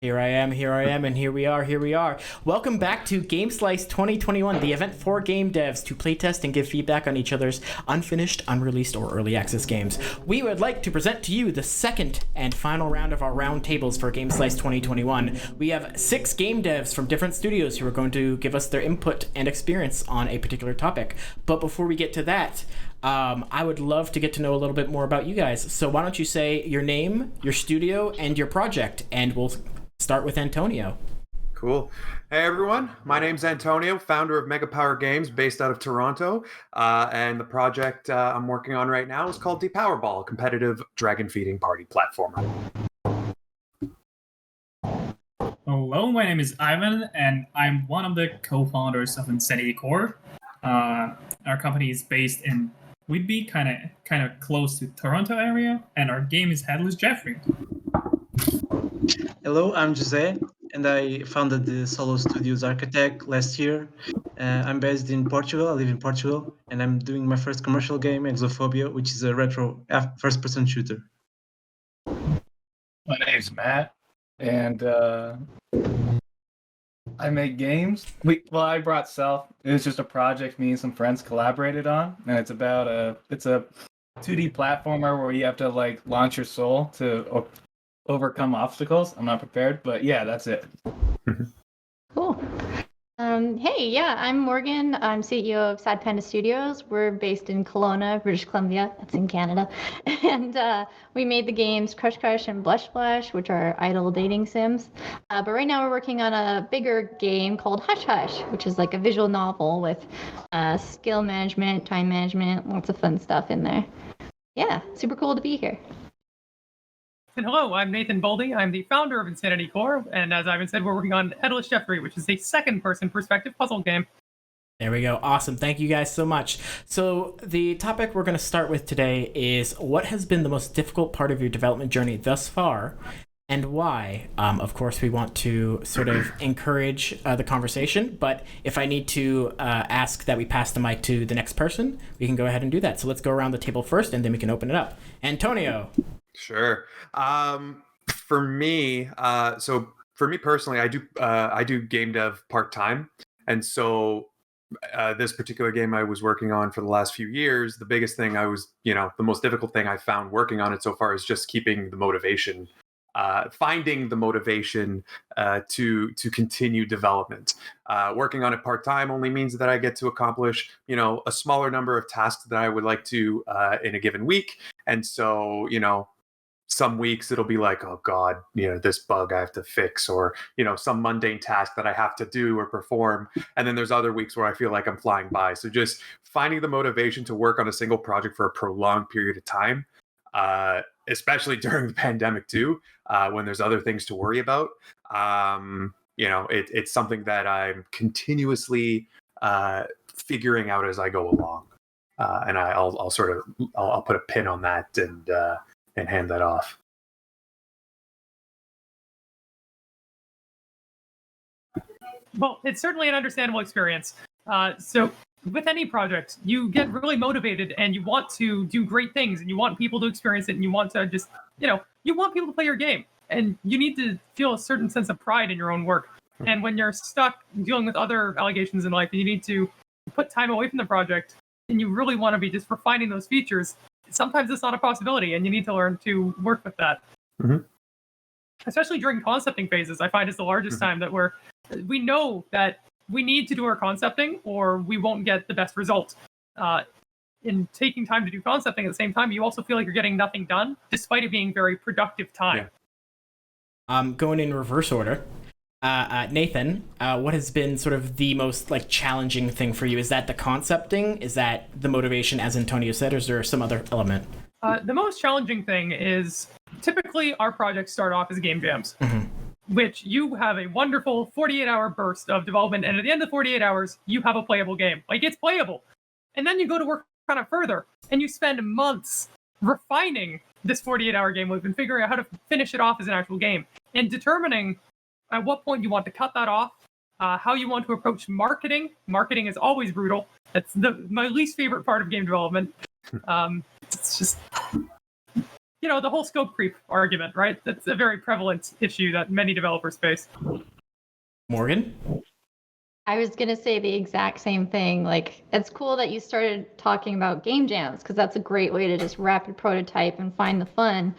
Here I am, and here we are. Welcome back to Game Slice 2021, the event for game devs to playtest and give feedback on each other's unfinished, unreleased, or early access games. We would like to present to you the second and final round of our roundtables for Game Slice 2021. We have 6 game devs from different studios who are going to give us their input and experience on a particular topic. But before we get to that, I would love to get to know a little bit more about you guys. So why don't you say your name, your studio, and your project, and we'll start with Antonio. Cool. Hey everyone, my name's Antonio, founder of MegaPowerGames based out of Toronto, and the project I'm working on right now is called Powerball, a competitive dragon feeding party platformer. Hello, my name is Ivan, and I'm one of the co-founders of Insanity Corr. Our company is based in Whitby, kind of close to Toronto area, and our game is Headless Jeffrey. Hello, I'm Jose, and I founded the solo studio Zarc last year. I'm based in Portugal. I live in Portugal, and I'm doing my first commercial game, Exophobia, which is a retro first-person shooter. My name's Matt, and I make games. I brought Self. It was just a project me and some friends collaborated on, and it's about it's a 2D platformer where you have to launch your soul to overcome obstacles. I'm not prepared, but yeah, that's it. Cool. I'm Morgan. I'm CEO of Sad Panda Studios. We're based in Kelowna, British Columbia. That's in Canada. And we made the games Crush Crush and Blush Blush, which are idle dating sims. But right now we're working on a bigger game called Hush Hush, which is like a visual novel with skill management, time management, lots of fun stuff in there. Yeah, super cool to be here. And hello, I'm Nathan Boldy. I'm the founder of Insanity Corr, and as Ivan said, we're working on Headless Jeffrey, which is a second-person perspective puzzle game. There we go. Awesome. Thank you guys so much. So the topic we're going to start with today is what has been the most difficult part of your development journey thus far, and why? Of course, we want to sort of encourage the conversation, but if I need to ask that we pass the mic to the next person, we can go ahead and do that. So let's go around the table first, and then we can open it up. Antonio. Sure. For me personally, I do game dev part-time. And so this particular game I was working on for the last few years, the biggest thing the most difficult thing I found working on it so far is just keeping the motivation, finding the motivation to continue development. Working on it part-time only means that I get to accomplish, a smaller number of tasks that I would like to in a given week. And so, some weeks it'll be like, oh God, this bug I have to fix, or, some mundane task that I have to do or perform. And then there's other weeks where I feel like I'm flying by. So just finding the motivation to work on a single project for a prolonged period of time, especially during the pandemic too, when there's other things to worry about. It's something that I'm continuously figuring out as I go along. And I'll put a pin on that and hand that off. Well, it's certainly an understandable experience. So with any project, you get really motivated and you want to do great things and you want people to experience it and you want to just, you want people to play your game. And you need to feel a certain sense of pride in your own work. And when you're stuck dealing with other allegations in life and you need to put time away from the project and you really want to be just refining those features, sometimes it's not a possibility, and you need to learn to work with that. Mm-hmm. Especially during concepting phases, I find is the largest time that we know that we need to do our concepting, or we won't get the best result. In taking time to do concepting at the same time, you also feel like you're getting nothing done, despite it being very productive time. Yeah. Going in reverse order. Nathan, what has been sort of the most challenging thing for you? Is that the concepting? Is that the motivation, as Antonio said, or is there some other element? The most challenging thing is typically our projects start off as game jams, which you have a wonderful 48-hour burst of development, and at the end of 48 hours, you have a playable game. It's playable. And then you go to work on it further, and you spend months refining this 48-hour game loop and figuring out how to finish it off as an actual game, and determining at what point you want to cut that off, how you want to approach marketing. Marketing is always brutal. That's my least favorite part of game development. It's just, the whole scope creep argument, right? That's a very prevalent issue that many developers face. Morgan? I was going to say the exact same thing. Like, it's cool that you started talking about game jams because that's a great way to just rapid prototype and find the fun.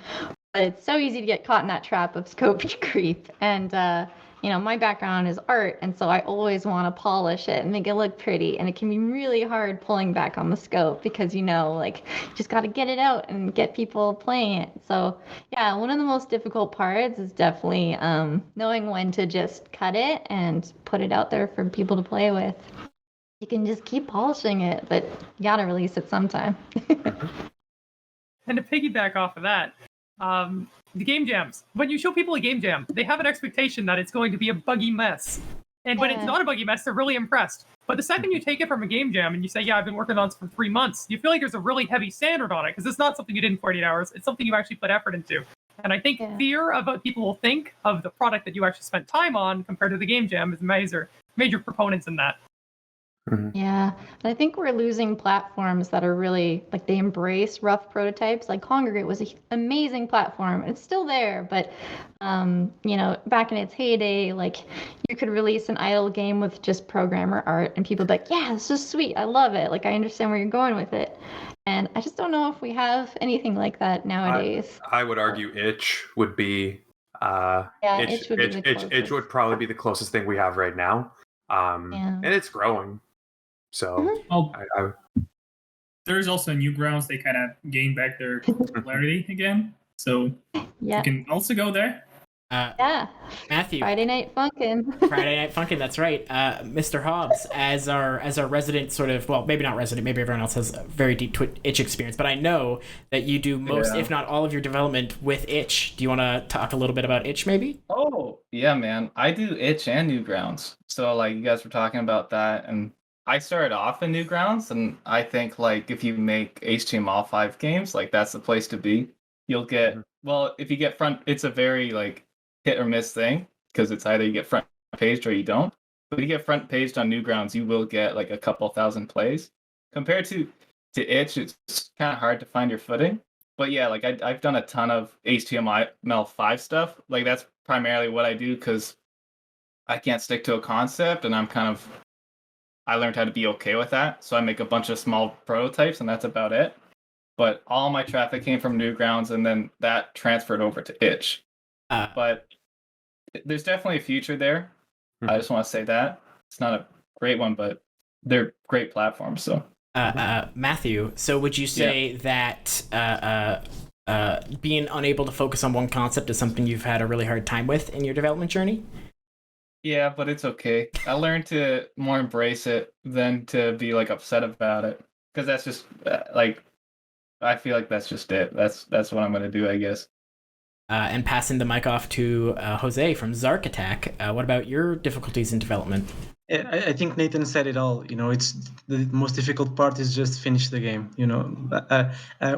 But it's so easy to get caught in that trap of scope creep. And, my background is art. And so I always want to polish it and make it look pretty. And it can be really hard pulling back on the scope because, you just got to get it out and get people playing it. So, yeah, one of the most difficult parts is definitely knowing when to just cut it and put it out there for people to play with. You can just keep polishing it, but you got to release it sometime. And to piggyback off of that, the game jams. When you show people a game jam, they have an expectation that it's going to be a buggy mess. And when it's not a buggy mess, they're really impressed. But the second you take it from a game jam and you say, yeah, I've been working on this for 3 months, you feel like there's a really heavy standard on it because it's not something you did in 48 hours. It's something you actually put effort into. And I think fear of what people will think of the product that you actually spent time on compared to the game jam is major proponents in that. Mm-hmm. Yeah, and I think we're losing platforms that are really they embrace rough prototypes. Like Congregate was an amazing platform. It's still there, but back in its heyday, you could release an idle game with just programmer art, and people would be like, "Yeah, this is sweet. I love it. I understand where you're going with it." And I just don't know if we have anything like that nowadays. I would argue Itch would be. Itch would be the closest. Itch would probably be the closest thing we have right now. And it's growing. So there's also Newgrounds. They kind of gain back their popularity again. So you can also go there. Matthew. Friday Night Funkin'. Friday Night Funkin', that's right. Mr. Hobbs, as our resident sort of, well, maybe not resident, maybe everyone else has a very deep Itch experience, but I know that you do most, if not all of your development with Itch. Do you want to talk a little bit about Itch, maybe? Oh, yeah, man. I do Itch and Newgrounds. So, you guys were talking about that, and I started off in Newgrounds, and I think, if you make HTML5 games, that's the place to be. You'll get, if you get it's a very, hit or miss thing, because it's either you get front paged or you don't. But if you get front paged on Newgrounds, you will get, a couple thousand plays. Compared to Itch, it's kind of hard to find your footing. But yeah, I've done a ton of HTML5 stuff. That's primarily what I do, because I can't stick to a concept, and I learned how to be okay with that, so I make a bunch of small prototypes, and that's about it. But all my traffic came from Newgrounds, and then that transferred over to Itch. But there's definitely a future there. I just want to say that. It's not a great one, but they're great platforms. So, Matthew, so would you say that being unable to focus on one concept is something you've had a really hard time with in your development journey? Yeah, but it's okay. I learned to more embrace it than to be upset about it, because that's just I feel like that's just it. That's what I'm gonna do, I guess. And passing the mic off to Jose from Zarc Attack. What about your difficulties in development? I think Nathan said it all. It's the most difficult part is just finish the game.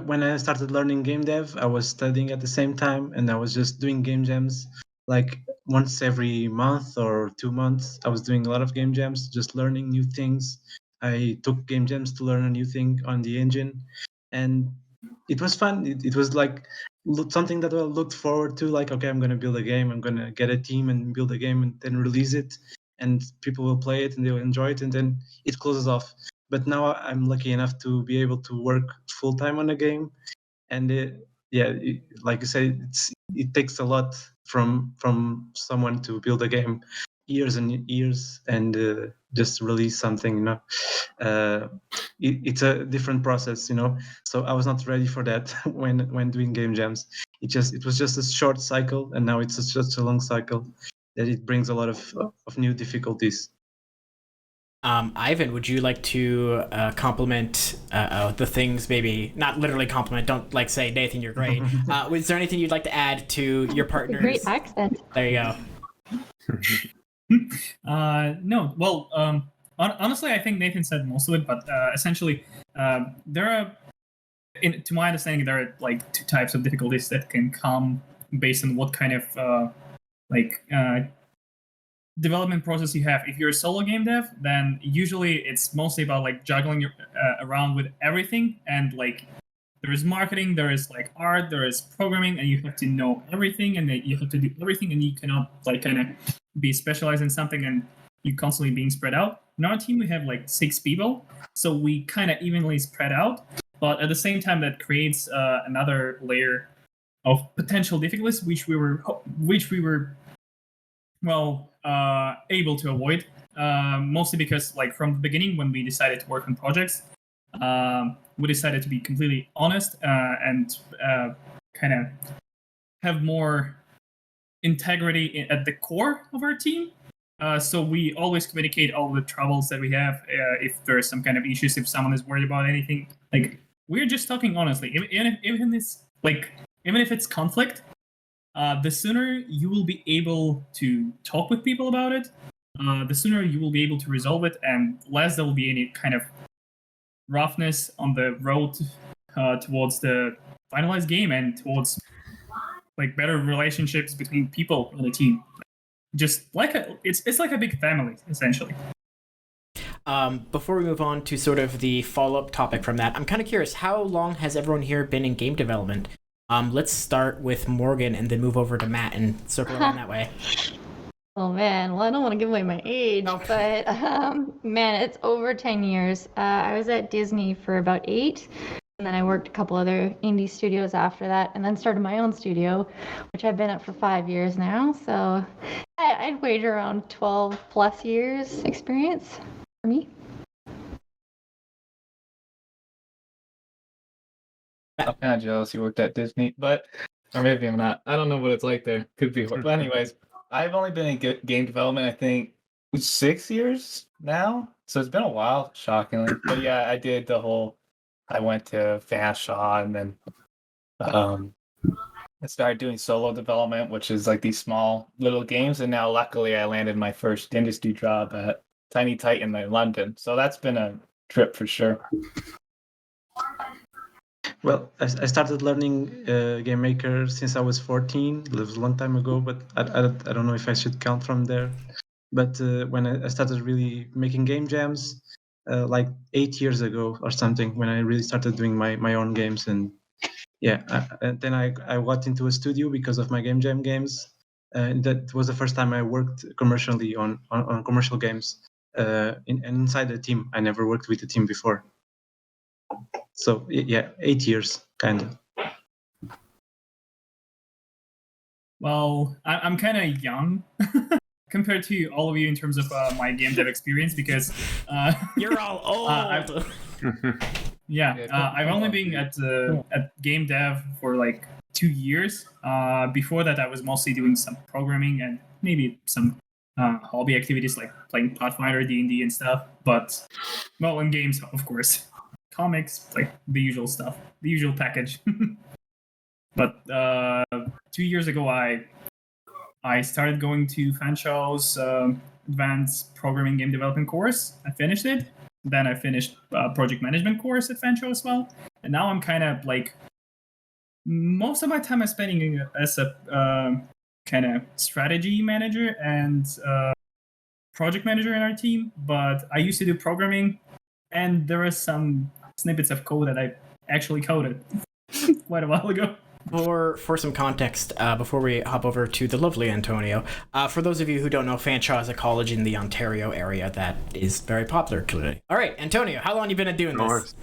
When I started learning game dev, I was studying at the same time, and I was just doing game jams once every month or 2 months. I was doing a lot of game jams, just learning new things. I took game jams to learn a new thing on the engine, and it was fun. It was something that I looked forward to. Okay, I'm going to build a game. I'm going to get a team and build a game and then release it, and people will play it and they'll enjoy it, and then it closes off. But now I'm lucky enough to be able to work full time on a game, and like you said, it takes a lot from someone to build a game, years and years, and just release something. It's a different process, So I was not ready for that when doing game jams. It was just a short cycle, and now it's just a long cycle that it brings a lot of new difficulties. Ivan, would you like to compliment the things, maybe not literally compliment, don't say, Nathan, you're great. Is there anything you'd like to add to your partners? Great accent. There you go. No, well, honestly, I think Nathan said most of it, but essentially, there are, to my understanding, there are 2 types of difficulties that can come based on what kind of development process you have. If you're a solo game dev, then usually it's mostly about juggling around with everything, and the there is marketing, there is like art, there is programming, and you have to know everything, and then you have to do everything, and you cannot like kind of be specialized in something, and you constantly being spread out. In our team, we have like 6 people, so we kind of evenly spread out. But at the same time, that creates another layer of potential difficulties, which we were able to avoid. Mostly because, like, from the beginning, when we decided to work on projects, we decided to be completely honest and kind of have more integrity at the core of our team. So we always communicate all the troubles that we have. If there's some kind of issues, if someone is worried about anything, like, we're just talking honestly. Even if it's conflict, the sooner you will be able to talk with people about it, the sooner you will be able to resolve it, and less there will be any kind of roughness on the road towards the finalized game and towards like better relationships between people on the team. Just like it's like a big family, essentially. Before we move on to sort of the follow-up topic from that, I'm kind of curious, how long has everyone here been in game development? Let's start with Morgan and then move over to Matt and circle around that way. Oh man, well, I don't want to give away my age, but man, it's over 10 years. I was at Disney for about 8, and then I worked a couple other indie studios after that, and then started my own studio, which I've been at for 5 years now. So I'd wager around 12 plus years experience for me. I'm kind of jealous you worked at Disney, or maybe I'm not. I don't know what it's like there. Could be. But anyways, I've only been in game development, I think, 6 years now. So it's been a while, shockingly. But yeah, I did I went to Fanshawe, and then I started doing solo development, which is like these small little games. And now, luckily, I landed my first industry job at Tiny Titan in London. So that's been a trip for sure. Well, I started learning Game Maker since I was 14. It was a long time ago, but I don't know if I should count from there. But when I started really making game jams, like 8 years ago or something, when I really started doing my own games. And yeah, and then I got into a studio because of my game jam games. And that was the first time I worked commercially on commercial games inside a team. I never worked with a team before. So yeah, 8 years, kind of. Well, I'm kind of young compared to all of you in terms of my game dev experience, because you're all old. I've only been at game dev for like 2 years. Before that, I was mostly doing some programming and maybe some hobby activities like playing Pathfinder, D&D, and stuff. But well, in games, of course. Comics, like the usual stuff, the usual package. But 2 years ago, I started going to Fanshaw's advanced programming game development course. I finished it. Then I finished project management course at Fanshawe as well. And now I'm kind of like, most of my time I'm spending as a kind of strategy manager and project manager in our team. But I used to do programming, and there are some snippets of code that I actually coded quite a while ago. For some context, before we hop over to the lovely Antonio, for those of you who don't know, Fanshawe is a college in the Ontario area that is very popular clearly. All right, Antonio, how long have you been doing this?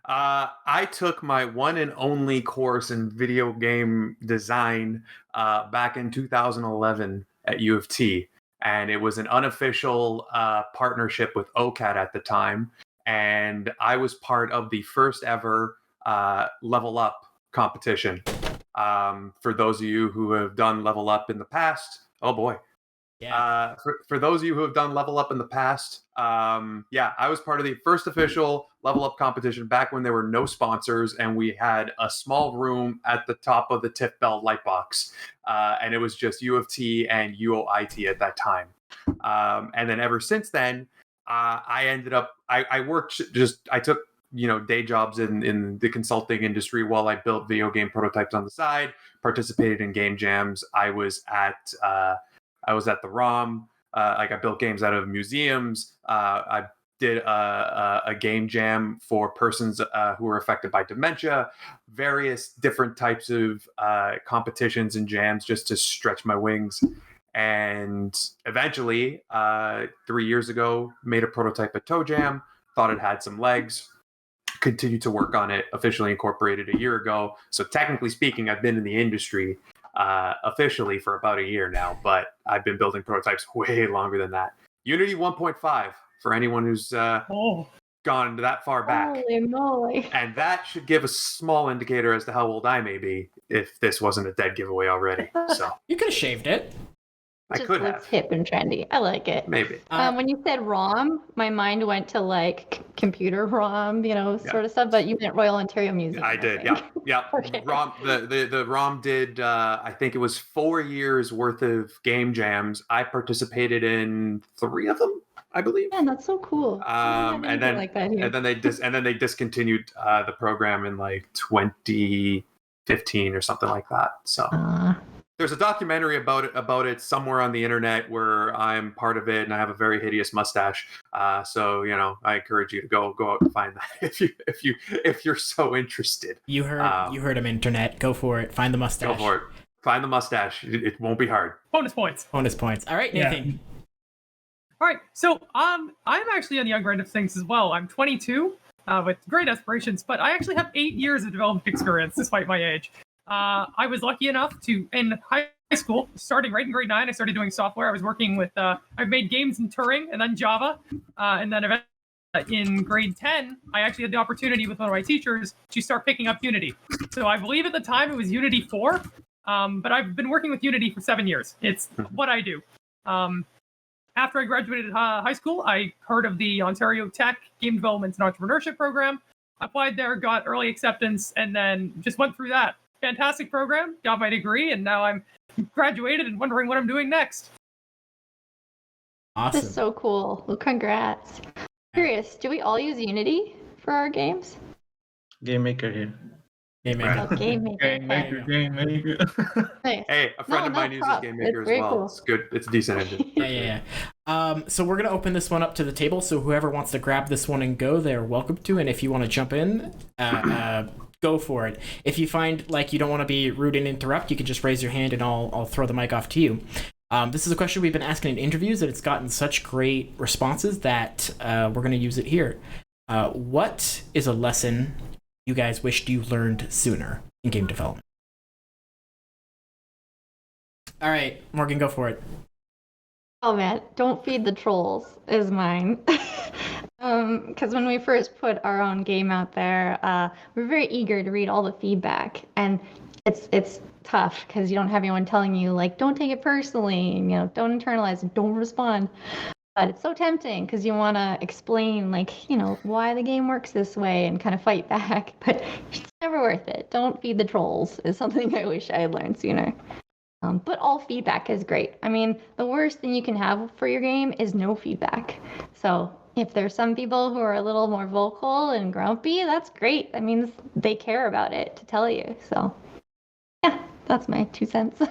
I took my one and only course in video game design back in 2011 at U of T, and it was an unofficial partnership with OCAD at the time. And I was part of the first ever Level Up competition. For those of you who have done Level Up in the past, oh boy. Yeah. For those of you who have done Level Up in the past, I was part of the first official Level Up competition back when there were no sponsors, and we had a small room at the top of the Tip Bell Lightbox. And it was just U of T and UOIT at that time. And then ever since then, I ended up, I took, day jobs in the consulting industry while I built video game prototypes on the side, participated in game jams. I was at the ROM, I built games out of museums. I did a game jam for persons who were affected by dementia, various different types of competitions and jams just to stretch my wings. And eventually, 3 years ago, made a prototype at Toe Jam, thought it had some legs, continued to work on it, officially incorporated a year ago. So technically speaking, I've been in the industry officially for about a year now, but I've been building prototypes way longer than that. Unity 1.5 for anyone who's gone that far back. Holy moly. And that should give a small indicator as to how old I may be if this wasn't a dead giveaway already. So You could have shaved it. I Just could looks have. hip and trendy. I like it. Maybe. When you said ROM, my mind went to like computer ROM, sort of stuff. But you meant Royal Ontario Music. I did. think. Yeah. Okay. ROM, the ROM did. I think it was 4 years worth of game jams. I participated in 3 of them, I believe. Man, that's so cool. And then like that here. and then they discontinued the program in like 2015 or something like that. So there's a documentary about it somewhere on the internet where I'm part of it, and I have a very hideous mustache. So I encourage you to go out and find that if you're so interested. You heard him, internet. Go for it. Find the mustache. Go for it. Find the mustache. It won't be hard. Bonus points. Bonus points. All right, Nathan. All right, so I'm actually on the younger end of things as well. I'm 22 with great aspirations, but I actually have 8 years of development experience despite my age. I was lucky enough to, in high school, starting right in grade 9, I started doing software. I was working with, I've made games in Turing and then Java. And then in grade 10, I actually had the opportunity with one of my teachers to start picking up Unity. So I believe at the time it was Unity 4, but I've been working with Unity for 7 years. It's what I do. After I graduated high school, I heard of the Ontario Tech Game Development and Entrepreneurship Program. Applied there, got early acceptance, and then just went through that. Fantastic program, got my degree, and now I'm graduated and wondering what I'm doing next. Awesome. This is so cool. Well, congrats. Curious, do we all use Unity for our games? Game Maker here. Game Maker. Oh, Game Maker. Game maker. Nice. Hey, a friend of mine uses props. Game Maker It's as very well. cool. It's good. It's a decent engine. Yeah. So we're gonna open this one up to the table. So whoever wants to grab this one and go, they're welcome to. And if you want to jump in, go for it. If you find like you don't want to be rude and interrupt, you can just raise your hand and I'll throw the mic off to you. This is a question we've been asking in interviews, and it's gotten such great responses that we're going to use it here. What is a lesson you guys wished you learned sooner in game development? All right, Morgan, go for it. Oh man, don't feed the trolls is mine. Because when we first put our own game out there, we were very eager to read all the feedback, and it's tough because you don't have anyone telling you like don't take it personally, don't internalize it, don't respond. But it's so tempting because you want to explain like why the game works this way and kind of fight back, but it's never worth it. Don't feed the trolls is something I wish I had learned sooner. But all feedback is great. I mean, the worst thing you can have for your game is no feedback. So if there's some people who are a little more vocal and grumpy, that's great. That means they care about it to tell you. So yeah, that's my 2 cents.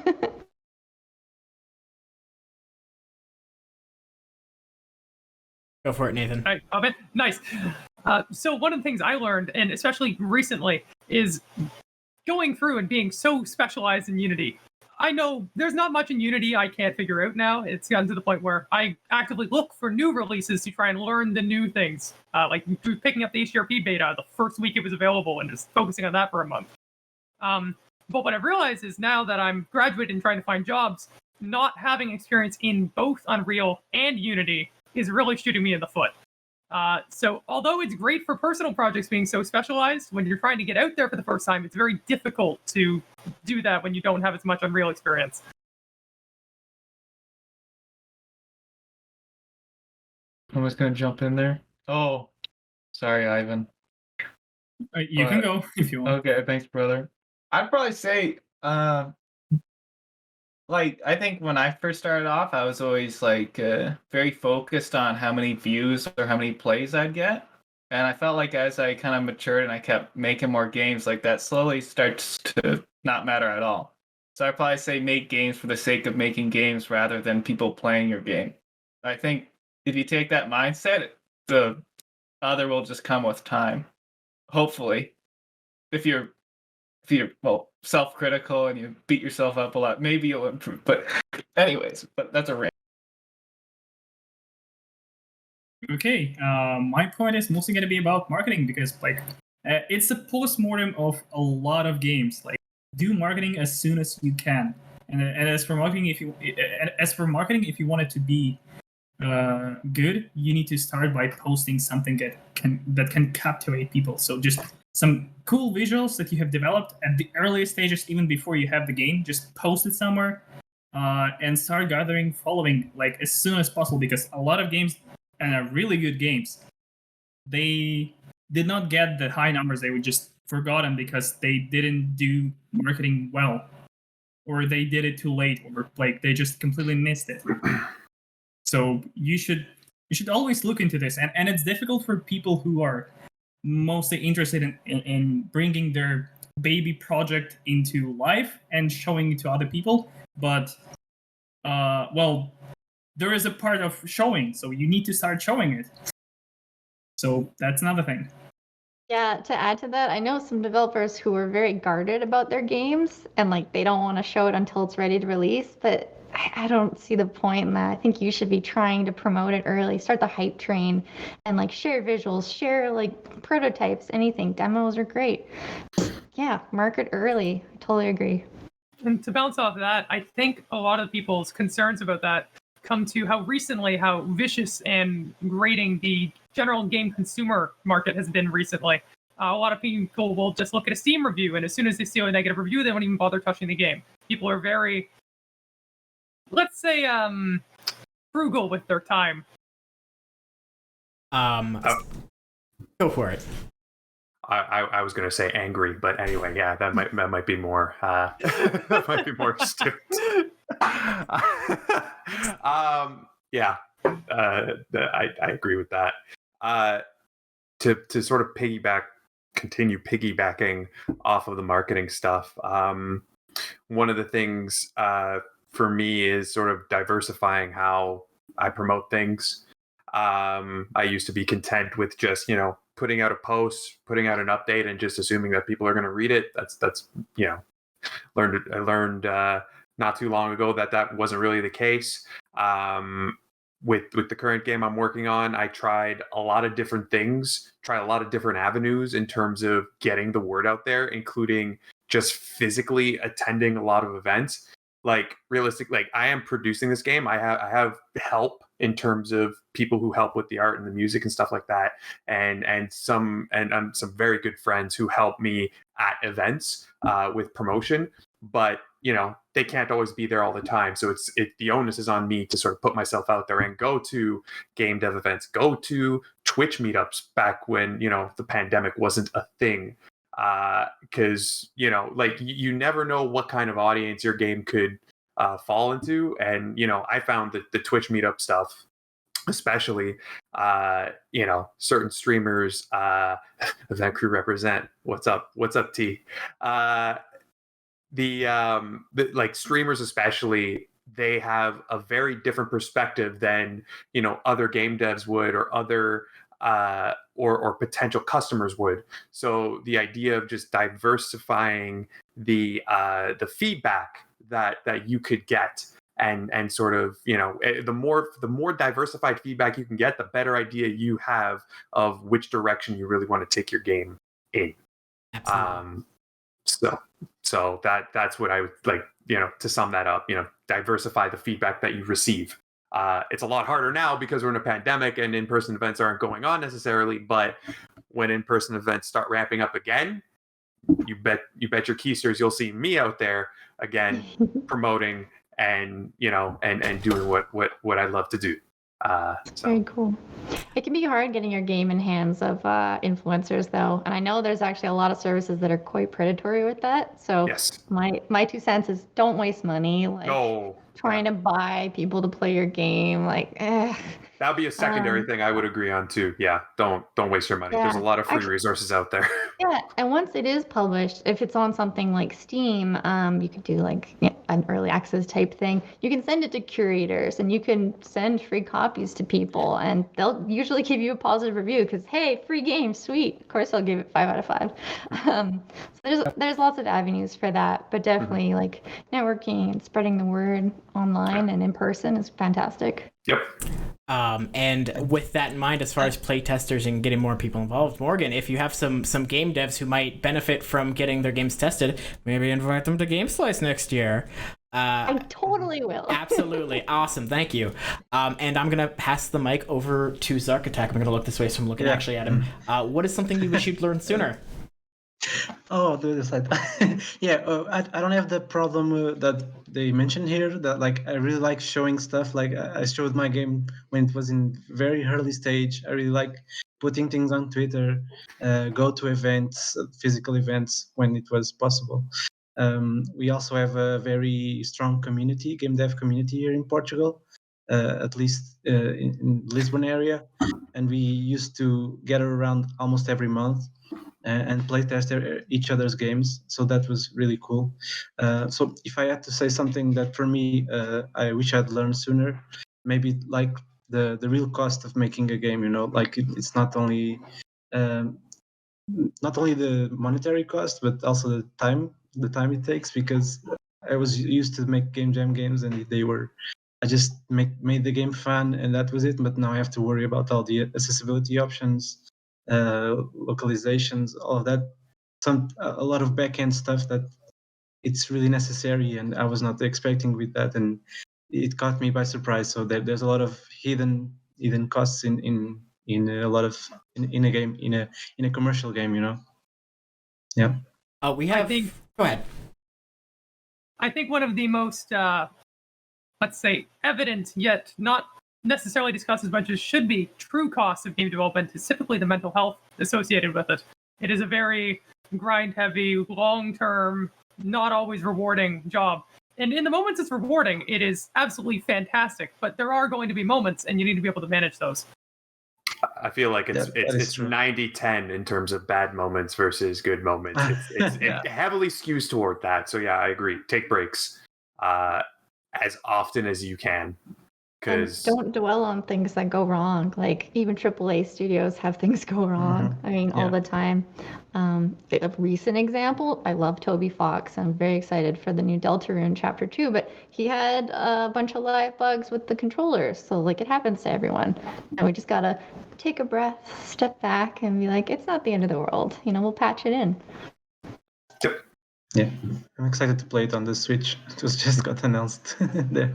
Go for it, Nathan. All right, okay, nice. So one of the things I learned, and especially recently, is going through and being so specialized in Unity. I know there's not much in Unity I can't figure out now. It's gotten to the point where I actively look for new releases to try and learn the new things. Like picking up the HDRP beta the first week it was available and just focusing on that for a month. But what I've realized is now that I'm graduating and trying to find jobs, not having experience in both Unreal and Unity is really shooting me in the foot. So although it's great for personal projects being so specialized, when you're trying to get out there for the first time, it's very difficult to do that when you don't have as much Unreal experience. I'm just gonna jump in there. Oh, sorry, Ivan. You can go if you want. Okay, thanks, brother. I'd probably say, I think when I first started off, I was always very focused on how many views or how many plays I'd get. And I felt like as I kind of matured and I kept making more games, like that slowly starts to not matter at all. So I'd probably say make games for the sake of making games rather than people playing your game. I think if you take that mindset, The other will just come with time. Hopefully, if you're well self-critical and you beat yourself up a lot, maybe you'll improve. But anyways, that's a rant. Okay, my point is mostly going to be about marketing because it's a post-mortem of a lot of games. Like, do marketing as soon as you can. And as for marketing, if you want it to be good, you need to start by posting something that can captivate people. So just some cool visuals that you have developed at the earliest stages, even before you have the game. Just post it somewhere and start gathering following like as soon as possible, because a lot of games and are really good games, they did not get the high numbers. They were just forgotten because they didn't do marketing well, or they did it too late, or like they just completely missed it. So you should always look into this, and it's difficult for people who are mostly interested in bringing their baby project into life and showing it to other people. But well, there is a part of showing, so you need to start showing it. So that's another thing. Yeah, to add to that, I know some developers who are very guarded about their games and like they don't want to show it until it's ready to release, but I don't see the point in that. I think you should be trying to promote it early, start the hype train, and like share visuals, share like prototypes, anything. Demos are great. Yeah, market early. I totally agree. And to bounce off that, I think a lot of people's concerns about that come to how vicious and grating the general game consumer market has been recently. A lot of people will just look at a Steam review, and as soon as they see a negative review, they won't even bother touching the game. People are very, let's say, frugal with their time. Go for it. I was going to say angry, but anyway, yeah, that might be more that might be more astute. Yeah, I agree with that. To sort of continue piggybacking off of the marketing stuff. One of the things for me is sort of diversifying how I promote things. I used to be content with just, putting out a post, putting out an update, and just assuming that people are going to read it. That's I learned not too long ago that wasn't really the case. With the current game I'm working on, I tried a lot of different things, tried a lot of different avenues in terms of getting the word out there, including just physically attending a lot of events. Like realistically, like I am producing this game. I have help in terms of people who help with the art and the music and stuff like that, and some very good friends who help me at events with promotion. But they can't always be there all the time. So the onus is on me to sort of put myself out there and go to game dev events, go to Twitch meetups back when the pandemic wasn't a thing. Because like you never know what kind of audience your game could fall into, and I found that the Twitch meetup stuff, especially certain streamers, Event Crew represent. What's up T? The like streamers especially, they have a very different perspective than other game devs would, or other or potential customers would. So the idea of just diversifying the feedback that you could get, and sort of the more diversified feedback you can get, the better idea you have of which direction you really want to take your game in. Absolutely. So that's what I would like, to sum that up, diversify the feedback that you receive. It's a lot harder now because we're in a pandemic and in-person events aren't going on necessarily, but when in-person events start ramping up again, you bet your keisters you'll see me out there again promoting and doing what I love to do. Very cool. It can be hard getting your game in hands of influencers, though, and I know there's actually a lot of services that are quite predatory with that. So yes. my 2 cents is don't waste money. Like trying to buy people to play your game, like. That'd be a secondary thing I would agree on too. Yeah, don't waste your money. Yeah. There's a lot of free resources out there. Yeah, and once it is published, if it's on something like Steam, you could do like an early access type thing, you can send it to curators and you can send free copies to people, and they'll usually give you a positive review because, hey, free game, sweet. Of course, I'll give it 5 out of 5. So there's lots of avenues for that, but definitely like networking and spreading the word online and in person is fantastic. Yep. And with that in mind, as far as playtesters and getting more people involved, Morgan, if you have some game devs who might benefit from getting their games tested, maybe invite them to GameSlice next year. I totally will. Absolutely. Awesome. Thank you. And I'm going to pass the mic over to Zarc. I'm going to look this way, so I'm looking actually at him. What is something you wish you'd learned sooner? Oh, do this like I don't have the problem that they mentioned here. That like I really like showing stuff. Like I showed my game when it was in very early stage. I really like putting things on Twitter, go to events, physical events when it was possible. We also have a very strong community, game dev community here in Portugal, at least in Lisbon area, and we used to gather around almost every month and play test each other's games. So that was really cool. So if I had to say something that for me, I wish I'd learned sooner, maybe like the real cost of making a game, like it's not only the monetary cost, but also the time it takes, because I was used to make game jam games and I just made the game fun and that was it. But now I have to worry about all the accessibility options, localizations, all of that, a lot of back-end stuff that it's really necessary, and I was not expecting with that, and it caught me by surprise. So there's a lot of hidden costs in a lot of in a game, in a commercial game, Yeah. We have. Go ahead. I think one of the most, let's say, evident yet not necessarily discussed as much as should be true costs of game development is typically the mental health associated with it. It is a very grind-heavy, long-term, not always rewarding job. And in the moments it's rewarding, it is absolutely fantastic. But there are going to be moments, and you need to be able to manage those. I feel like it's 90-10 in terms of bad moments versus good moments. It heavily skews toward that. So yeah, I agree. Take breaks as often as you can. And don't dwell on things that go wrong. Like even AAA studios have things go wrong. I mean, all the time. A recent example, I love Toby Fox. I'm very excited for the new Deltarune Chapter 2, but he had a bunch of live bugs with the controllers. So like it happens to everyone. And we just gotta take a breath, step back, and be like, it's not the end of the world. We'll patch it in. Yeah, I'm excited to play it on the Switch. It was just got announced there.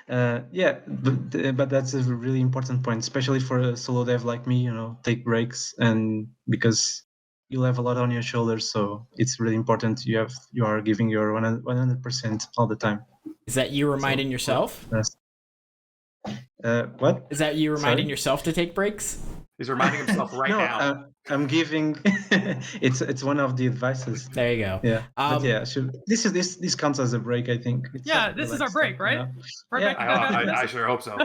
But that's a really important point, especially for a solo dev like me. Take breaks, and because you'll have a lot on your shoulders, so it's really important you are giving your 100% all the time. Is that you reminding yourself? Yes. What? Is that you reminding yourself to take breaks? He's reminding himself now. I'm giving. It's one of the advices. There you go. Yeah. This counts as a break, I think. This is our break, right? I sure hope so.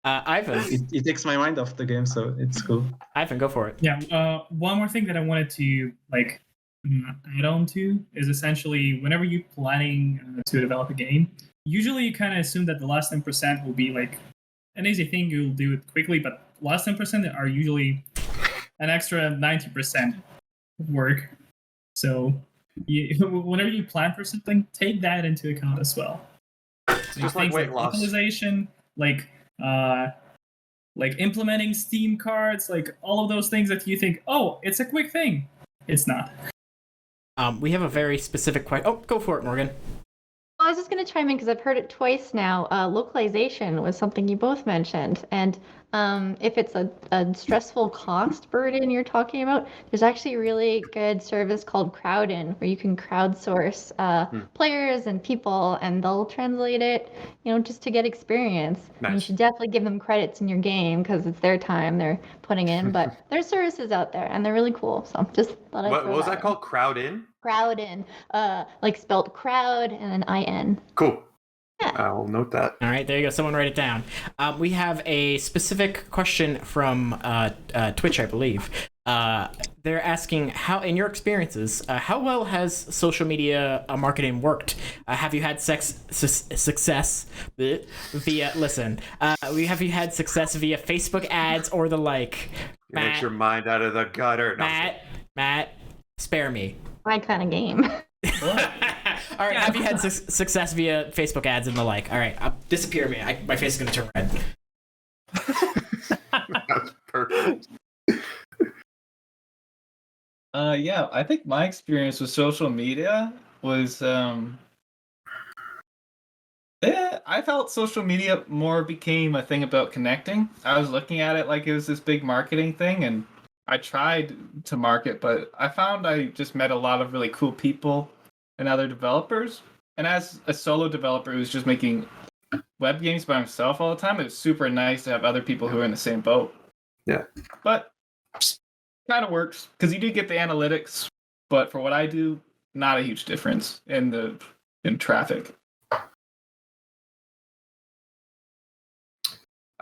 Ivan. It takes my mind off the game, so it's cool. Ivan, go for it. Yeah. One more thing that I wanted to add on to is essentially whenever you're planning to develop a game, usually you kind of assume that the last 10% will be like an easy thing, you'll do it quickly, but last 10% are usually an extra 90% work. So whenever you plan for something, take that into account as well. So just like weight loss. Localization, like implementing Steam cards, like all of those things that you think, oh, it's a quick thing. It's not. We have a very specific question. Oh, go for it, Morgan. I was just going to chime in because I've heard it twice now. Localization was something you both mentioned. And if it's a stressful cost burden you're talking about, there's actually a really good service called Crowdin, where you can crowdsource players and people, and they'll translate it, just to get experience. Nice. And you should definitely give them credits in your game because it's their time they're putting in. But there's services out there, and they're really cool. So just thought I'd What was that called? Crowdin? Crowdin, like spelled crowd and an IN. Cool. Yeah. I'll note that. All right, there you go. Someone write it down. We have a specific question from Twitch, I believe. they're asking how, in your experiences, how well has social media marketing worked? Have you had success via? Listen, have you had success via Facebook ads or the like? Get your mind out of the gutter. No, Matt, spare me. My kind of game. All right, have you had success via Facebook ads and the like? All right, disappear me. My face is gonna turn red. That's perfect. Yeah, I think my experience with social media was I felt social media more became a thing about connecting. I was looking at it like it was this big marketing thing, and I tried to market, but I found I just met a lot of really cool people and other developers. And as a solo developer who's just making web games by himself all the time, it was super nice to have other people who are in the same boat. Yeah. But kind of works because you do get the analytics, but for what I do, not a huge difference in traffic.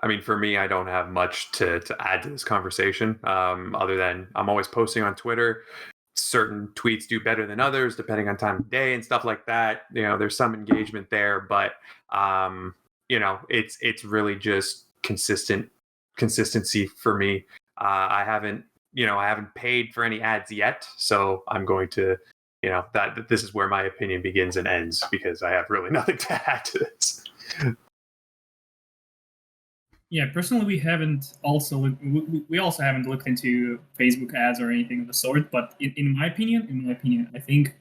I mean, for me, I don't have much to add to this conversation, other than I'm always posting on Twitter. Certain tweets do better than others, depending on time of day and stuff like that. You know, there's some engagement there, but you know, it's really just consistency for me. I haven't paid for any ads yet, so I'm going to, you know, that this is where my opinion begins and ends because I have really nothing to add to this. Yeah, personally, we also haven't looked into Facebook ads or anything of the sort. But in my opinion, I think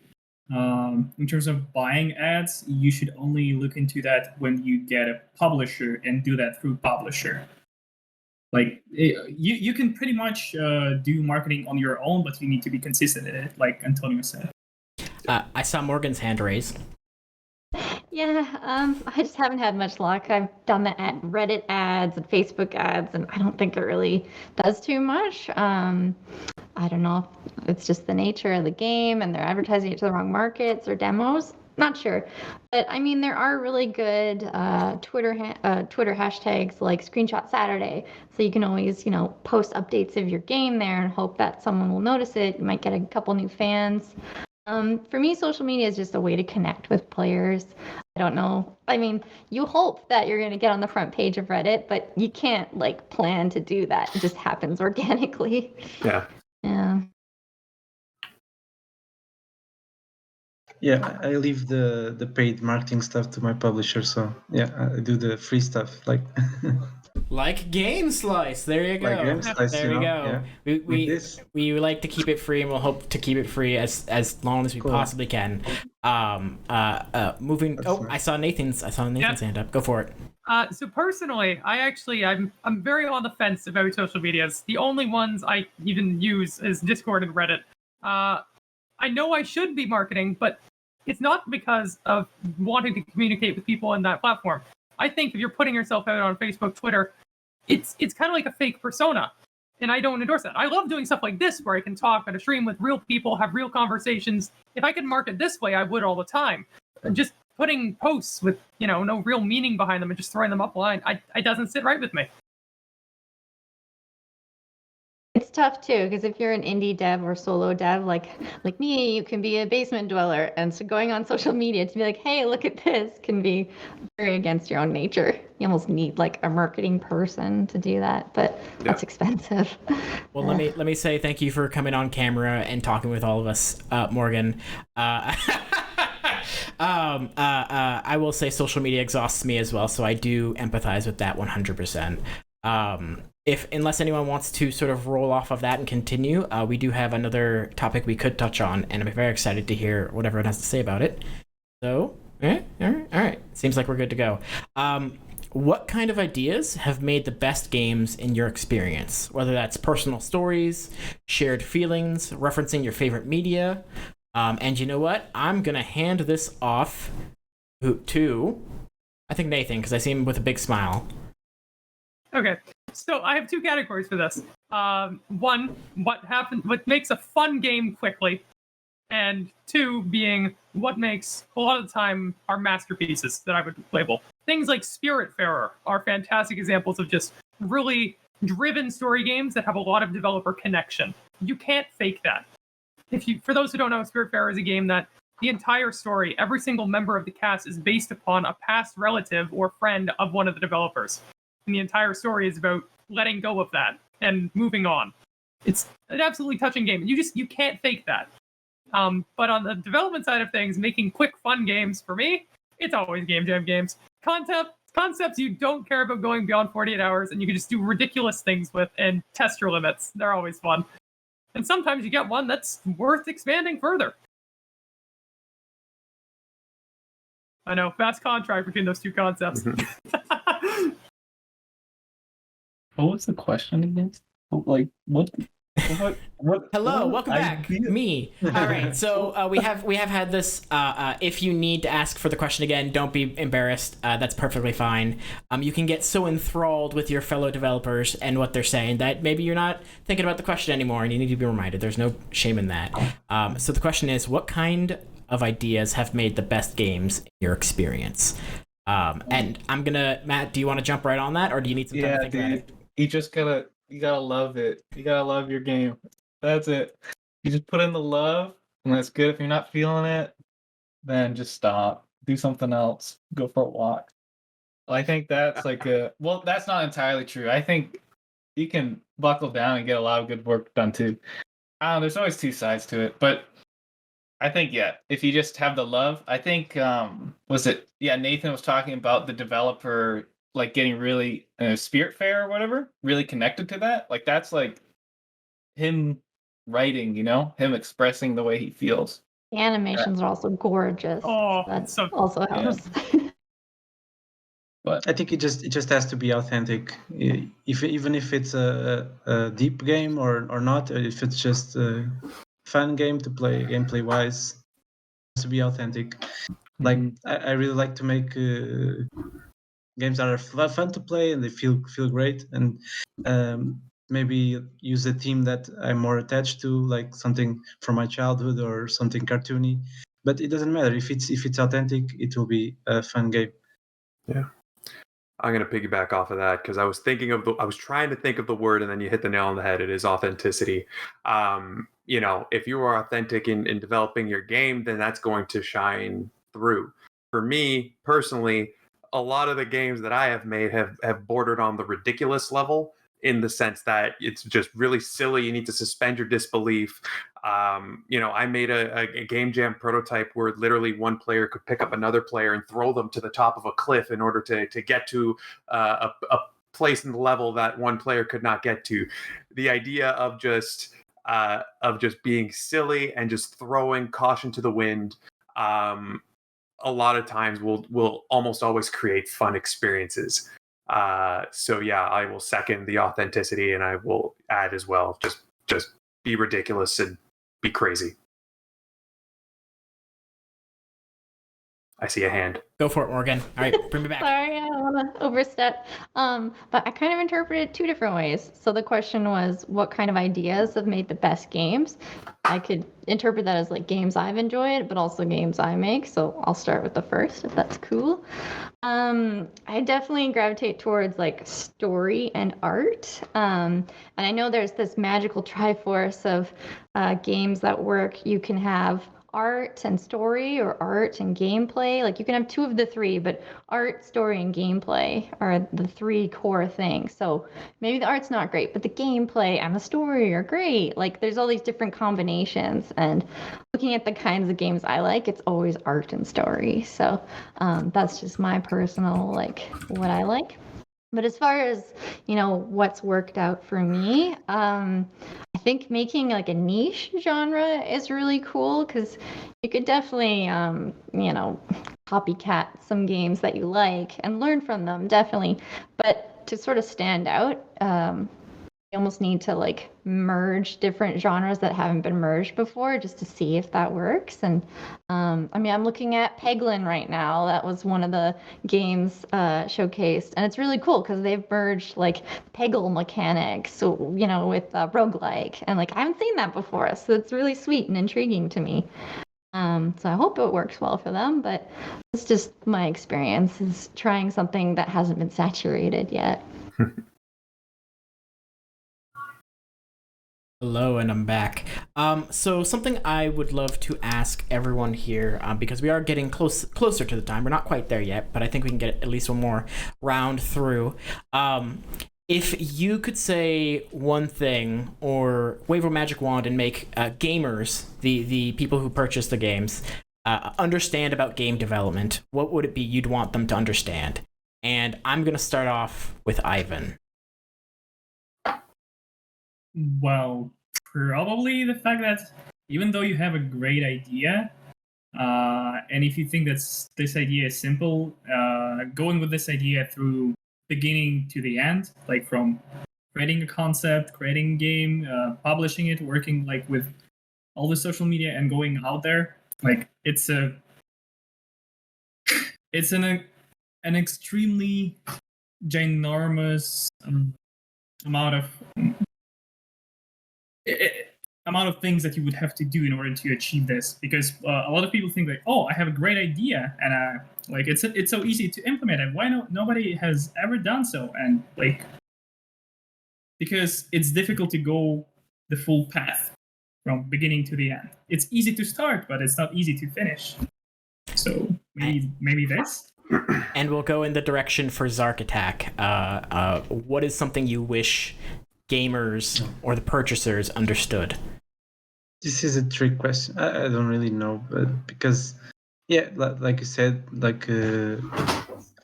in terms of buying ads, you should only look into that when you get a publisher and do that through publisher. Like you can pretty much do marketing on your own, but you need to be consistent in it, like Antonio said. I saw Morgan's hand raised. Yeah, I just haven't had much luck. I've done the Reddit ads and Facebook ads, and I don't think it really does too much. I don't know if it's just the nature of the game and they're advertising it to the wrong markets or demos. Not sure. But I mean, there are really good Twitter hashtags like Screenshot Saturday. So you can always, post updates of your game there and hope that someone will notice it. You might get a couple new fans. For me, social media is just a way to connect with players. I don't know. I mean, you hope that you're going to get on the front page of Reddit, but you can't plan to do that. It just happens organically. Yeah. Yeah. Yeah, I leave the paid marketing stuff to my publisher. So yeah, I do the free stuff Like Game Slice. There you go. Like Game Slice, there we go. Yeah. We like to keep it free, and we'll hope to keep it free as long as we possibly can. Moving. I saw Nathan's hand up. Go for it. So personally, I'm very on the fence about social medias. The only ones I even use is Discord and Reddit. I know I should be marketing, but it's not because of wanting to communicate with people on that platform. I think if you're putting yourself out on Facebook, Twitter, it's kind of like a fake persona, and I don't endorse that. I love doing stuff like this where I can talk on a stream with real people, have real conversations. If I could market this way, I would all the time. Just putting posts with no real meaning behind them and just throwing them up line, it doesn't sit right with me. It's tough too, because if you're an indie dev or solo dev like me, you can be a basement dweller, and so going on social media to be like, hey, look at this, can be very against your own nature. You almost need a marketing person to do that, but that's expensive. Well, let me say thank you for coming on camera and talking with all of us, Morgan. I will say social media exhausts me as well, so I do empathize with that 100%. Unless anyone wants to sort of roll off of that and continue, we do have another topic we could touch on, and I'm very excited to hear what everyone has to say about it. So, all right. Seems like we're good to go. What kind of ideas have made the best games in your experience? Whether that's personal stories, shared feelings, referencing your favorite media. And you know what? I'm going to hand this off to, I think, Nathan, because I see him with a big smile. Okay, so I have two categories for this. One, what makes a fun game quickly, and two, being what makes a lot of the time are masterpieces that I would label. Things like Spiritfarer are fantastic examples of just really driven story games that have a lot of developer connection. you can't fake that. For those who don't know, Spiritfarer is a game that the entire story, every single member of the cast is based upon a past relative or friend of one of the developers. And the entire story is about letting go of that and moving on. It's an absolutely touching game. You can't fake that. But on the development side of things, making quick, fun games, for me, it's always Game Jam games. Concepts you don't care about going beyond 48 hours and you can just do ridiculous things with and test your limits. They're always fun. And sometimes you get one that's worth expanding further. I know, fast contract between those two concepts. What was the question again? Like, what? Hello, welcome back. Me. All right, so we have had this. If you need to ask for the question again, don't be embarrassed. That's perfectly fine. You can get so enthralled with your fellow developers and what they're saying that maybe you're not thinking about the question anymore, and you need to be reminded. There's no shame in that. So the question is, what kind of ideas have made the best games in your experience? And I'm gonna, Matt, do you want to jump right on that, or do you need some time to think about it? You gotta love it. You gotta love your game. That's it. You just put in the love, and that's good. If you're not feeling it, then just stop. Do something else. Go for a walk. I think that's that's not entirely true. I think you can buckle down and get a lot of good work done too. There's always two sides to it, but I think, if you just have the love, I think, Nathan was talking about the developer like getting really Spiritfarer or whatever, really connected to that. Like that's like him writing, him expressing the way he feels. The animations are also gorgeous. Oh, that also helps. But I think it just has to be authentic. Even if it's a deep game or not, if it's just a fun game to play gameplay wise, it has to be authentic. Like I really like to make games that are fun to play and they feel great, and maybe use a theme that I'm more attached to, like something from my childhood or something cartoony. But it doesn't matter if it's authentic. It will be a fun game. Yeah, I'm gonna piggyback off of that because I was trying to think of the word, and then you hit the nail on the head. It is authenticity. If you are authentic in developing your game, then that's going to shine through. For me personally, a lot of the games that I have made have bordered on the ridiculous level, in the sense that it's just really silly. You need to suspend your disbelief. I made a Game Jam prototype where literally one player could pick up another player and throw them to the top of a cliff in order to get to a place in the level that one player could not get to. The idea of just being silly and just throwing caution to the wind, a lot of times will almost always create fun experiences. I will second the authenticity, and I will add as well, just be ridiculous and be crazy. I see a hand. Go for it, Morgan. All right, bring me back. Sorry, I don't want to overstep. But I kind of interpreted it two different ways. So the question was, what kind of ideas have made the best games? I could interpret that as like games I've enjoyed, but also games I make. So I'll start with the first, if that's cool. I definitely gravitate towards like story and art. And I know there's this magical triforce of games that work. You can have art and story, or art and gameplay. Like you can have two of the three, but art, story, and gameplay are the three core things. So maybe the art's not great, but the gameplay and the story are great. Like there's all these different combinations, and looking at the kinds of games I like, it's always art and story. So that's just my personal, like, what I like. But as far as, what's worked out for me, I think making like a niche genre is really cool, because you could definitely, copycat some games that you like and learn from them, definitely. But to sort of stand out, you almost need to like merge different genres that haven't been merged before, just to see if that works. And I'm looking at Peglin right now. That was one of the games showcased, and it's really cool because they've merged like Peggle mechanics, so with roguelike, and like I haven't seen that before, so it's really sweet and intriguing to me. So I hope it works well for them, but it's just my experience is trying something that hasn't been saturated yet. Hello, and I'm back. So something I would love to ask everyone here, because we are getting closer to the time. We're not quite there yet, but I think we can get at least one more round through. If you could say one thing, or wave a magic wand and make gamers, the people who purchase the games, understand about game development, what would it be you'd want them to understand? And I'm gonna start off with Ivan. Well, probably the fact that even though you have a great idea, and if you think this idea is simple, going with this idea through beginning to the end, like from creating a concept, creating a game, publishing it, working like with all the social media and going out there, like it's an extremely ginormous amount of things that you would have to do in order to achieve this, because a lot of people think like, oh, I have a great idea, and like it's so easy to implement, and why nobody has ever done so, and like because it's difficult to go the full path from beginning to the end. It's easy to start, but it's not easy to finish. So maybe this. And we'll go in the direction for Zarc Attack. What is something you wish gamers or the purchasers understood? This is a trick question. I don't really know, but because, yeah, like you said, like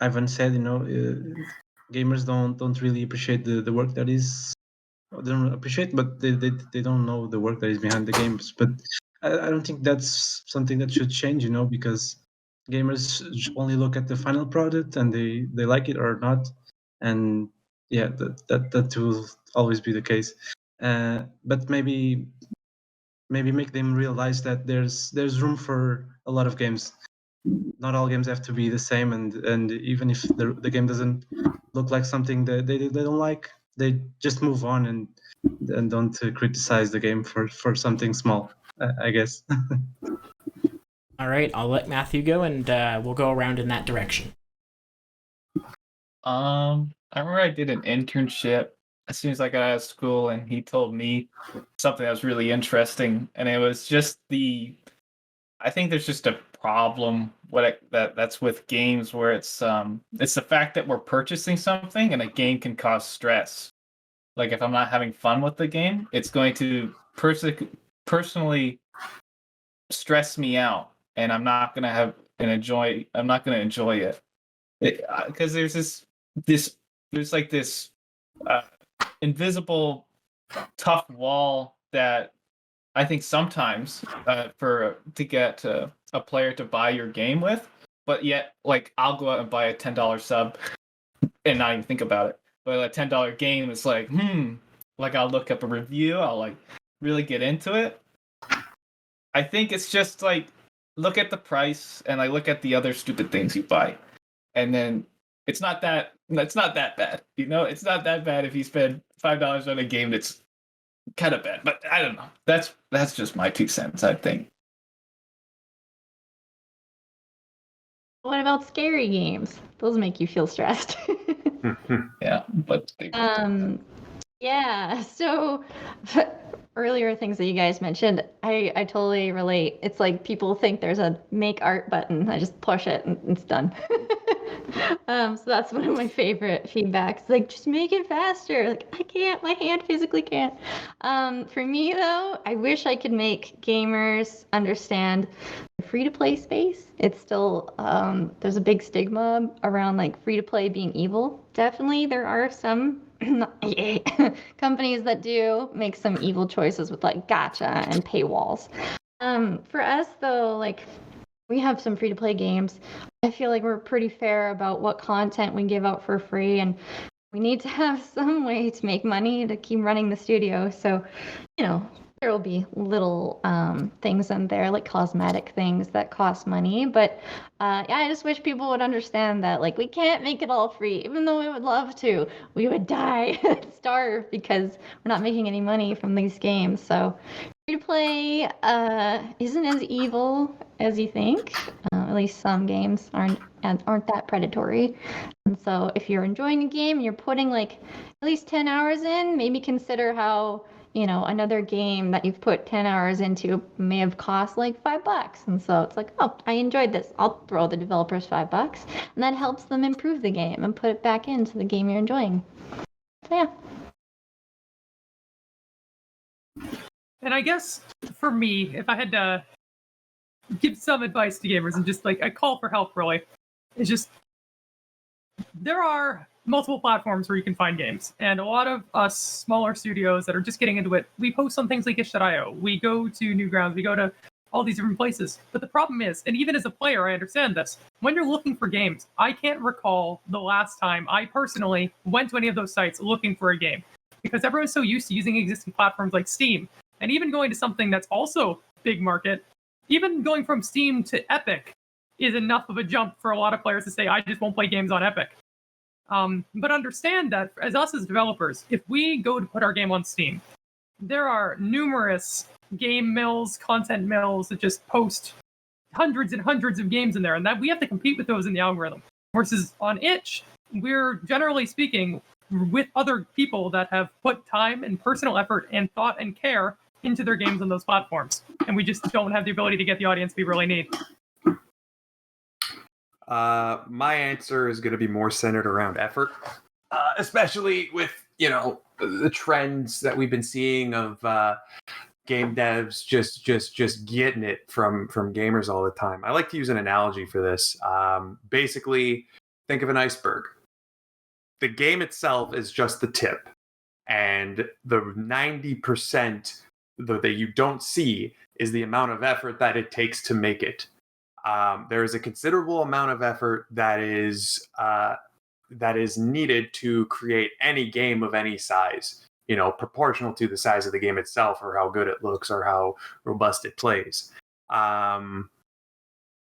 Ivan said, gamers don't really appreciate the work that is. They don't appreciate, but they don't know the work that is behind the games. But I don't think that's something that should change, because gamers only look at the final product and they like it or not, and yeah, that will always be the case. But maybe make them realize that there's room for a lot of games. Not all games have to be the same, and even if the game doesn't look like something that they don't like, they just move on and don't criticize the game for something small, I guess. All right, I'll let Matthew go, and we'll go around in that direction. I remember I did an internship as soon as I got out of school, and he told me something that was really interesting, and it was just I think there's just a problem that's with games where it's the fact that we're purchasing something, and a game can cause stress. Like if I'm not having fun with the game, it's going to personally stress me out, and I'm not gonna enjoy it. Because there's this invisible tough wall that I think sometimes to get a player to buy your game with, but yet like I'll go out and buy a $10 sub and not even think about it. But a $10 game is like, like I'll look up a review, I'll like really get into it. I think it's just like look at the price and like look at the other stupid things you buy, and then it's not that bad. It's not that bad if you spend $5 on a game that's kind of bad. But I don't know. That's just my 2 cents, I think. What about scary games? Those make you feel stressed. Yeah, but yeah. So earlier things that you guys mentioned, I totally relate. It's like people think there's a make art button. I just push it and it's done. So that's one of my favorite feedbacks. Like, just make it faster. Like, I can't. My hand physically can't. For me, though, I wish I could make gamers understand the free-to-play space. It's still, there's a big stigma around, like, free-to-play being evil. Definitely, there are some companies that do make some evil choices with, like, gacha and paywalls. For us, though, like, we have some free-to-play games. I feel like we're pretty fair about what content we give out for free, and we need to have some way to make money to keep running the studio. So, there will be little things in there, like cosmetic things that cost money. But yeah, I just wish people would understand that, like, we can't make it all free. Even though we would love to, we would die, starve, because we're not making any money from these games. So free-to-play isn't as evil as you think. At least some games aren't that predatory. And so if you're enjoying a game and you're putting like at least 10 hours in, maybe consider how another game that you've put 10 hours into may have cost like $5. And so it's like, oh, I enjoyed this. I'll throw the developers $5. And that helps them improve the game and put it back into the game you're enjoying. So yeah. And I guess for me, if I had to give some advice to gamers and just like a call for help, really, it's just there are multiple platforms where you can find games, and a lot of us smaller studios that are just getting into it, we post on things like itch.io, we go to Newgrounds, we go to all these different places. But the problem is, and even as a player, I understand this, when you're looking for games, I can't recall the last time I personally went to any of those sites looking for a game, because everyone's so used to using existing platforms like Steam, and even going to something that's also big market, even going from Steam to Epic is enough of a jump for a lot of players to say, I just won't play games on Epic. But understand that as us as developers, if we go to put our game on Steam, there are numerous game mills, content mills that just post hundreds and hundreds of games in there, and that we have to compete with those in the algorithm. Versus on itch, we're generally speaking with other people that have put time and personal effort and thought and care into their games on those platforms, and we just don't have the ability to get the audience we really need. My answer is going to be more centered around effort, especially with the trends that we've been seeing of game devs just getting it from gamers all the time. I like to use an analogy for this. Basically, think of an iceberg. The game itself is just the tip, and the 90% that you don't see is the amount of effort that it takes to make it. There is a considerable amount of effort that is needed to create any game of any size, proportional to the size of the game itself, or how good it looks, or how robust it plays.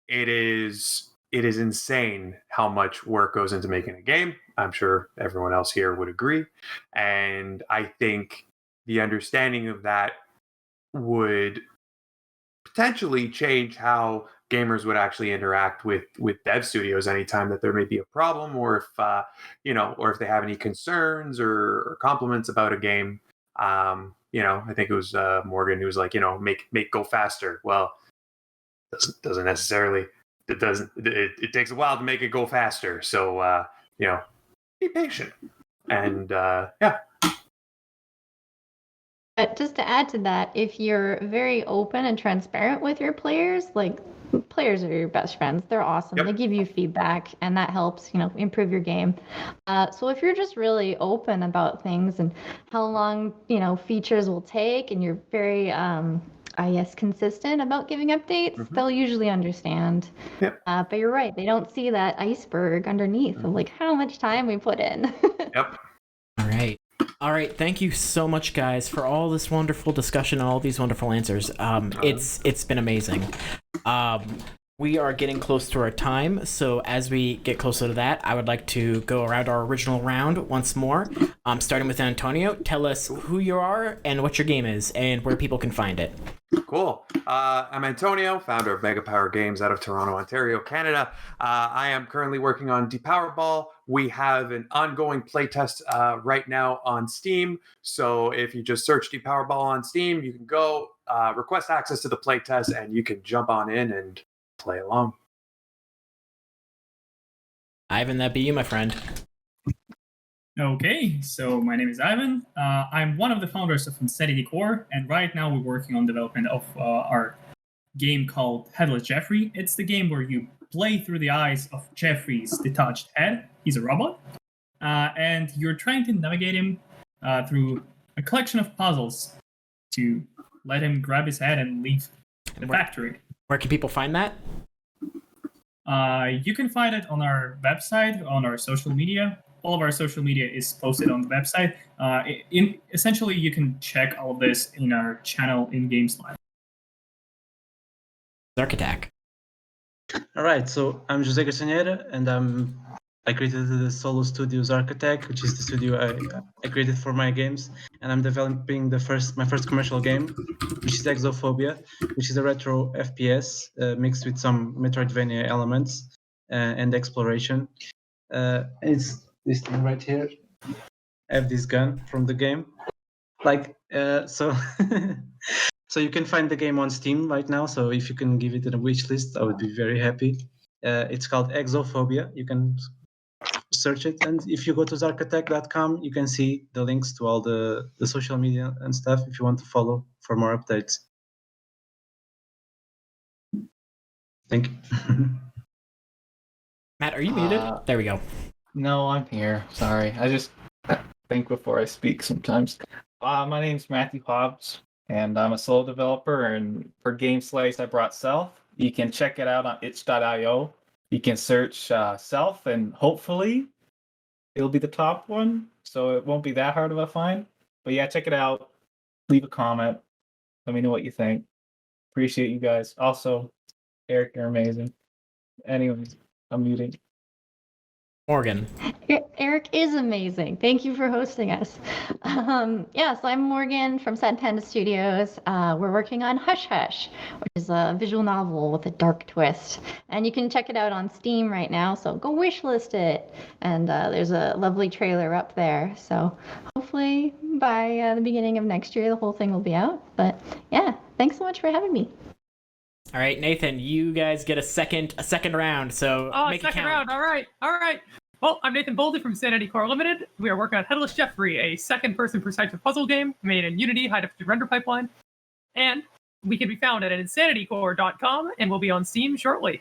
It is insane how much work goes into making a game. I'm sure everyone else here would agree, and I think the understanding of that would potentially change how gamers would actually interact with dev studios anytime that there may be a problem, or if or if they have any concerns or compliments about a game. I think it was Morgan who was like, make go faster. Well, doesn't necessarily. It takes a while to make it go faster. So be patient, and yeah. But just to add to that, if you're very open and transparent with your players, like players are your best friends. They're awesome. Yep. They give you feedback, and that helps, improve your game. So if you're just really open about things and how long, features will take, and you're very, consistent about giving updates, they'll usually understand. Yep. But you're right. They don't see that iceberg underneath of like how much time we put in. Yep. All right, thank you so much, guys, for all this wonderful discussion and all these wonderful answers. It's been amazing. We are getting close to our time, so as we get closer to that, I would like to go around our original round once more. Starting with Antonio, tell us who you are and what your game is and where people can find it. Cool. I'm Antonio, founder of MegaPowerGames out of Toronto, Ontario, Canada. I am currently working on Depowerball. We have an ongoing playtest right now on Steam. So if you just search Depowerball on Steam, you can go request access to the playtest, and you can jump on in and play along. Ivan, that be you, my friend. Okay, so my name is Ivan. I'm one of the founders of Corr, and right now we're working on development of our game called Headless Jeffrey. It's the game where you play through the eyes of Jeffrey's detached head. He's a robot, and you're trying to navigate him through a collection of puzzles to let him grab his head and leave the factory. Where can people find that? You can find it on our website, on our social media. All of our social media is posted on the website. Essentially, you can check all of this in our channel in GamesLive. Zarc Attack. All right, so I'm José Garçonheira, and I created the solo studio Zarc Attack, which is the studio I created for my games, and I'm developing my first commercial game, which is Exophobia, which is a retro FPS mixed with some Metroidvania elements and exploration. It's this thing right here. I have this gun from the game, like so. So you can find the game on Steam right now. So if you can give it a wish list, I would be very happy. It's called Exophobia. You can search it, and if you go to zarcatech.com, you can see the links to all the social media and stuff if you want to follow for more updates. Thank you. Matt, are you muted? There we go. No, I'm here. Sorry. I just think before I speak sometimes. My name's Matthew Hobbs, and I'm a solo developer. And for Game Slice, I brought Self. You can check it out on itch.io. You can search Self, and hopefully it'll be the top one. So it won't be that hard of a find. But yeah, check it out. Leave a comment. Let me know what you think. Appreciate you guys. Also, Eric, you're amazing. Anyways, I'm muting. Morgan. Eric is amazing. Thank you for hosting us. Yes, I'm Morgan from Sad Panda Studios. We're working on Hush Hush, which is a visual novel with a dark twist. And you can check it out on Steam right now, so go wishlist it. And there's a lovely trailer up there. So hopefully by the beginning of next year, the whole thing will be out. But yeah, thanks so much for having me. All right, Nathan, you guys get a second round, so make it count. Second round. All right. Well, I'm Nathan Boldy from Sanity Corr Limited. We are working on Headless Jeffrey, a second-person perspective puzzle game made in Unity high-definition render pipeline. And we can be found at insanitycorr.com, and we'll be on Steam shortly.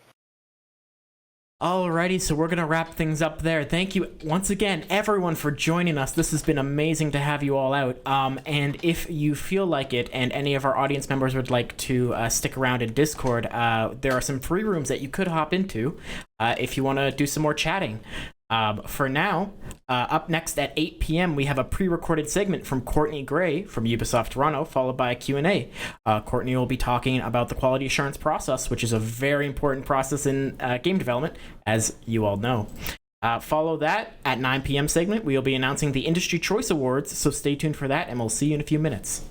Alrighty, so we're going to wrap things up there. Thank you once again, everyone, for joining us. This has been amazing to have you all out. And if you feel like it and any of our audience members would like to stick around in Discord, there are some free rooms that you could hop into if you want to do some more chatting. For now, up next at 8 p.m., we have a pre-recorded segment from Courtney Gray from Ubisoft Toronto, followed by a Q&A. Courtney will be talking about the quality assurance process, which is a very important process in game development, as you all know. Follow that at 9 p.m. segment. We'll be announcing the Industry Choice Awards, so stay tuned for that, and we'll see you in a few minutes.